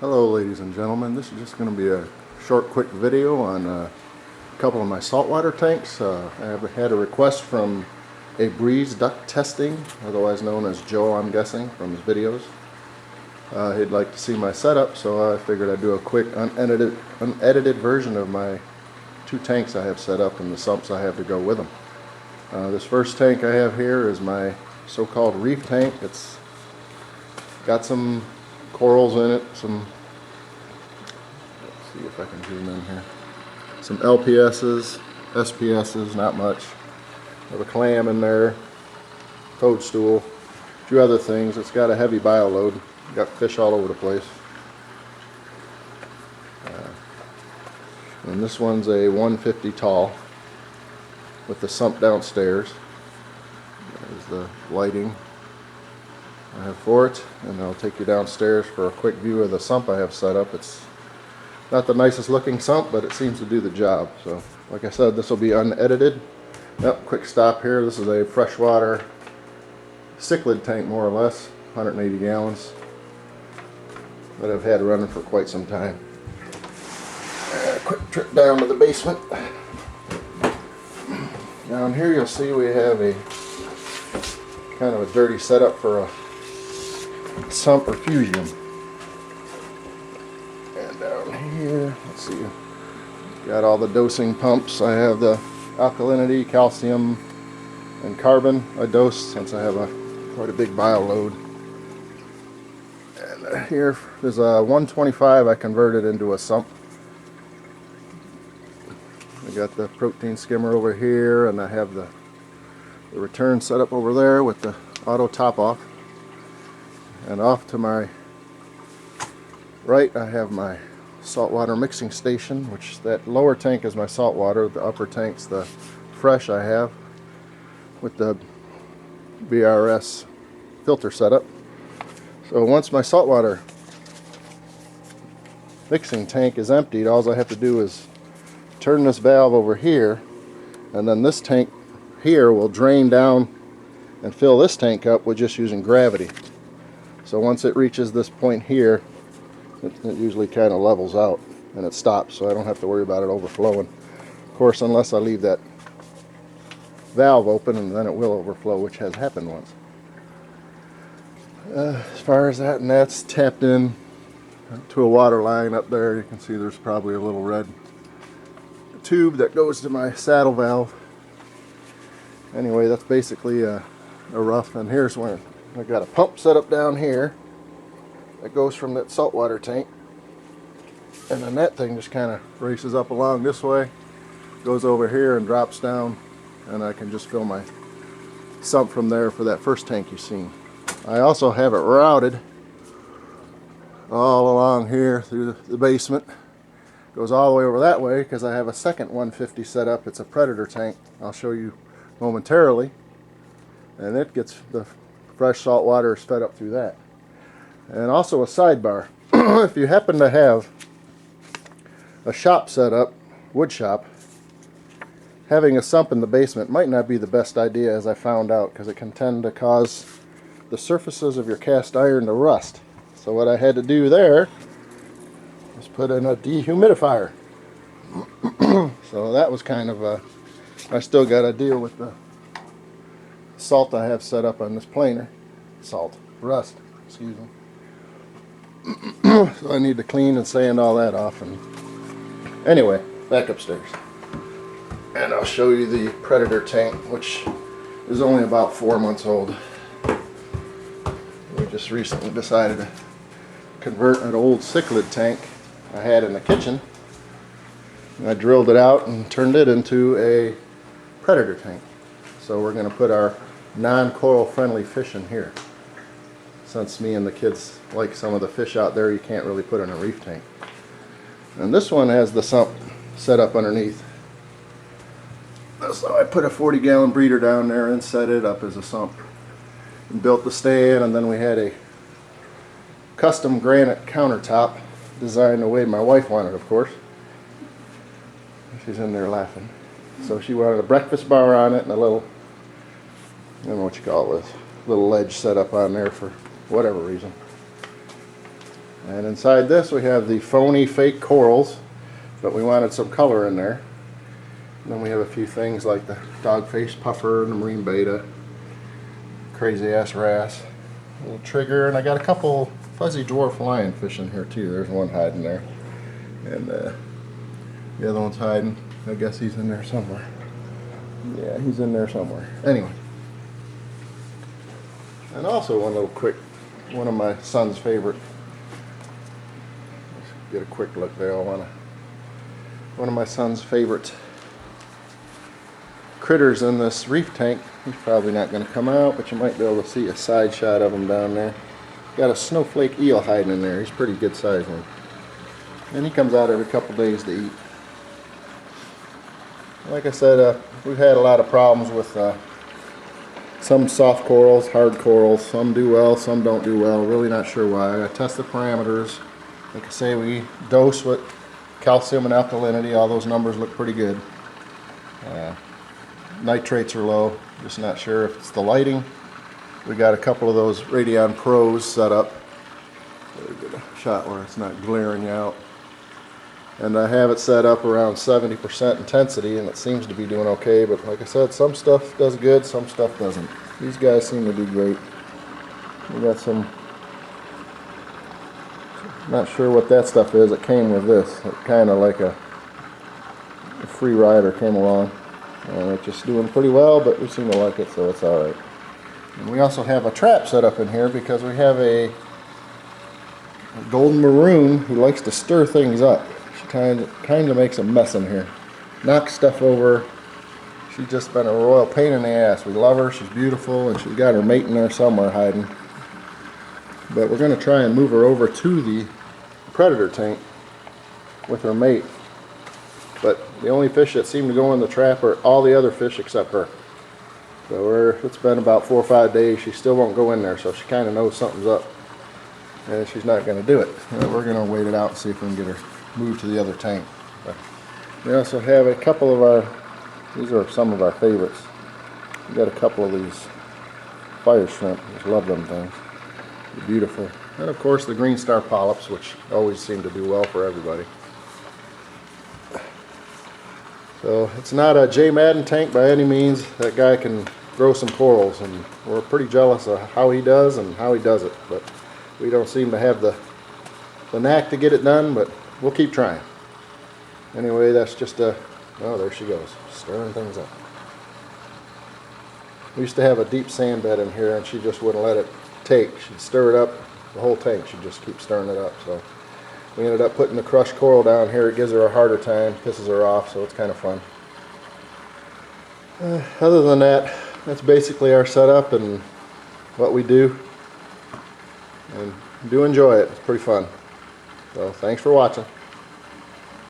Hello ladies and gentlemen, this is just going to be a short quick video on a couple of my saltwater tanks. I have had a request from abreezeducttesting, otherwise known as Joe, I'm guessing, from his videos. He'd like to see my setup, so I figured I'd do a quick unedited version of my two tanks I have set up and the sumps I have to go with them. This first tank I have here is my so-called reef tank. It's got some corals in it, let's see if I can zoom in here, some LPSs, SPSs, not much. I have a clam in there, toadstool, a few other things. It's got a heavy bio load, got fish all over the place. And this one's a 150 tall with the sump downstairs. There's the lighting I have for it, and I'll take you downstairs for a quick view of the sump I have set up. It's not the nicest looking sump, but it seems to do the job. So like I said, this will be unedited. Yep, quick stop here. This is a freshwater cichlid tank, more or less, 180 gallons that I've had running for quite some time. Quick trip down to the basement. Down here you'll see we have a kind of a dirty setup for a sump refugium. And down here, let's see, got all the dosing pumps. I have the alkalinity, calcium, and carbon I dose since I have quite a big bio load. And here there's a 125 I converted into a sump. I got the protein skimmer over here, and I have the return set up over there with the auto top off. And off to my right I have my saltwater mixing station, which that lower tank is my saltwater, the upper tank's the fresh I have with the BRS filter setup. So once my saltwater mixing tank is emptied, all I have to do is turn this valve over here, and then this tank here will drain down and fill this tank up with just using gravity. So once it reaches this point here, it usually kind of levels out and it stops, so I don't have to worry about it overflowing. Of course, unless I leave that valve open, and then it will overflow, which has happened once. As far as that, and that's tapped in to a water line up there. You can see there's probably a little red tube that goes to my saddle valve. Anyway, that's basically a rough, and here's where I got a pump set up down here that goes from that saltwater tank, and then that thing just kind of races up along this way, goes over here and drops down, and I can just fill my sump from there for that first tank you've seen. I also have it routed all along here through the basement. Goes all the way over that way because I have a second 150 set up. It's a Predator tank. I'll show you momentarily, and it gets the fresh salt water is fed up through that. And also a sidebar. If you happen to have a shop set up, wood shop, having a sump in the basement might not be the best idea, as I found out, because it can tend to cause the surfaces of your cast iron to rust. So what I had to do there was put in a dehumidifier. So that was kind of I still got to deal with the salt I have set up on this planer. Rust, excuse me. So I need to clean and sand all that off. And anyway, back upstairs. And I'll show you the Predator tank, which is only about 4 months old. We just recently decided to convert an old cichlid tank I had in the kitchen. And I drilled it out and turned it into a Predator tank. So we're going to put our non-coral friendly fish in here. Since me and the kids like some of the fish out there, you can't really put in a reef tank. And this one has the sump set up underneath. So I put a 40-gallon breeder down there and set it up as a sump. And built the stand, and then we had a custom granite countertop designed the way my wife wanted, of course. She's in there laughing. So she wanted a breakfast bar on it and a little, I don't know what you call this, little ledge set up on there for whatever reason. And inside this we have the phony fake corals, but we wanted some color in there. And then we have a few things like the dogface puffer and the marine beta, crazy ass wrasse, a little trigger, and I got a couple fuzzy dwarf lionfish in here too. There's one hiding there, and the other one's hiding. I guess he's in there somewhere. Yeah, he's in there somewhere. Anyway, and also one little quick, one of my son's favorite. Let's get a quick look there. One of my son's favorite critters in this reef tank. He's probably not going to come out, but you might be able to see a side shot of him down there. Got a snowflake eel hiding in there. He's a pretty good sized one. And he comes out every couple days to eat. Like I said, we've had a lot of problems with some soft corals, hard corals. Some do well, some don't do well. Really not sure why. I test the parameters. Like I say, we dose with calcium and alkalinity. All those numbers look pretty good. Nitrates are low. Just not sure if it's the lighting. We got a couple of those Radion Pros set up. Get a shot where it's not glaring out. And I have it set up around 70% intensity, and it seems to be doing okay. But like I said, some stuff does good, some stuff doesn't. These guys seem to do great. We got some, not sure what that stuff is. It came with this. It kind of like a free rider came along. And it's just doing pretty well, but we seem to like it, so it's alright. And we also have a trap set up in here because we have a golden maroon who likes to stir things up. She kind of makes a mess in here. Knocks stuff over. She's just been a royal pain in the ass. We love her, she's beautiful, and she's got her mate in there somewhere hiding. But we're going to try and move her over to the predator tank with her mate. But the only fish that seem to go in the trap are all the other fish except her. So it's been about 4 or 5 days. She still won't go in there, so she kind of knows something's up. And she's not going to do it. We're going to wait it out and see if we can get her moved to the other tank. But we also have a couple of our, these are some of our favorites. We got a couple of these fire shrimp. Just love them things. They're beautiful. And of course the green star polyps, which always seem to do well for everybody. So it's not a J. Madden tank by any means. That guy can grow some corals, and we're pretty jealous of how he does and how he does it. But we don't seem to have the knack to get it done, but we'll keep trying. Anyway, that's just a, oh, there she goes, stirring things up. We used to have a deep sand bed in here, and she just wouldn't let it take. She'd stir it up, the whole tank. She'd just keep stirring it up. So we ended up putting the crushed coral down here. It gives her a harder time, pisses her off, so it's kind of fun. Other than that, that's basically our setup and what we do. And do enjoy it. It's pretty fun. So thanks for watching.